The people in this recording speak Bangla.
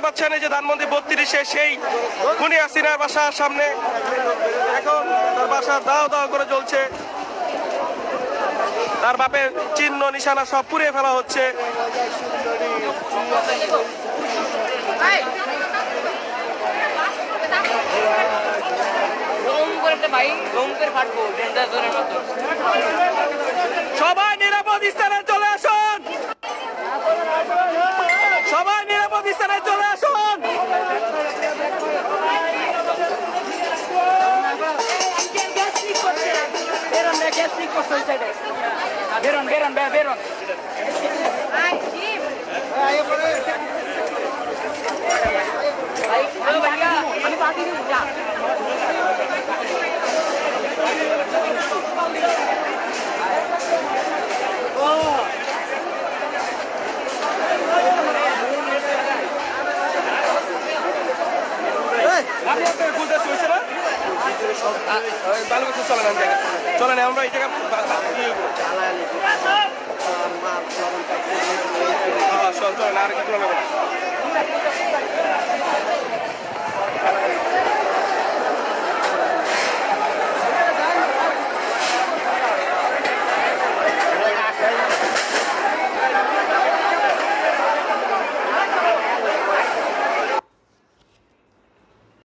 পাচ্ছেন এই যে ধানমন্ডি 32-এ সেই খুনি হাসিনার বাসার সামনে এখন তার বাসা দাও দাও করে জ্বলছে। তার বাপের চিহ্ন নিশানা সব পুড়িয়ে ফেলা হচ্ছে। সবাই নিরাপদ স্থানে চলে আসুন, সবাই নিরাপদ স্থানে চলে আসুন। বেরোন বেরোন বেরোন আমি বাকি দিব যা চলেন আমরা এই জায়গা চলেন আর কিছু